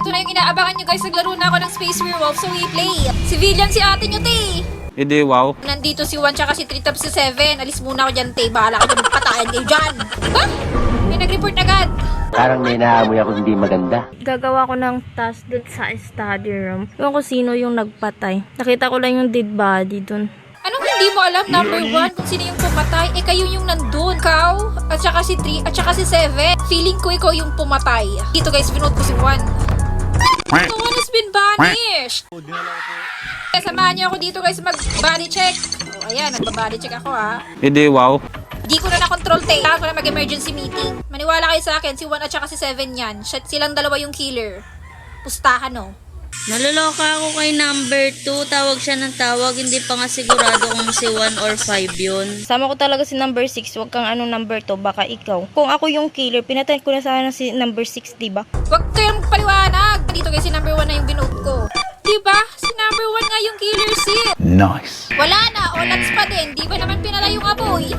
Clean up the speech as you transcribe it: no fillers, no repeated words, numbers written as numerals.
Ito na yung inaabangan nyo guys. Naglaro na ako ng Space Werewolf, so we play. Civilian si ate nyo, te. Hindi, wow. Nandito si 1 tsaka si 3 tapos si 7. Alis muna ako dyan, te. Bahala ka dyan, magpatayan kayo dyan. Ba? May nag-report agad. Parang may naamoy ako hindi maganda. Gagawa ko ng task dun sa study room. Yung kung sino yung nagpatay. Nakita ko lang yung dead body dun. Anong hindi mo alam, number 1, kung sino yung pumatay? Eh, kayo yung nandun. Ikaw, at saka si 3, at saka si 7. Feeling ko ikaw yung pumatay. Dito guys, pinote ko si 1. No one has been banished. Kaya samahan niyo ako dito guys mag-body check. Oh, ayan, nagba-body check ako ha. Hindi, wow. Di ko na na-control tayo. Kailangan ko na mag-emergency meeting. Maniwala kayo sa akin, si 1 at saka si 7 yan. Silang dalawa yung killer. Pustahan no. Naloloka ako kay number 2. Tawag siya ng tawag. Hindi pa nga sigurado kung si 1 or 5 yun. Sama ko talaga si number 6. Huwag kang anong number 2. Baka ikaw. Kung ako yung killer, pinatay ko na sana si number 6, diba? Huwag kayong paliwanag. Dito guys, si number 1 na yung binote ko. Diba? Si number 1 nga yung killer sis. Nice. Wala na. Olats pa din. Di ba naman pinala yung apoy?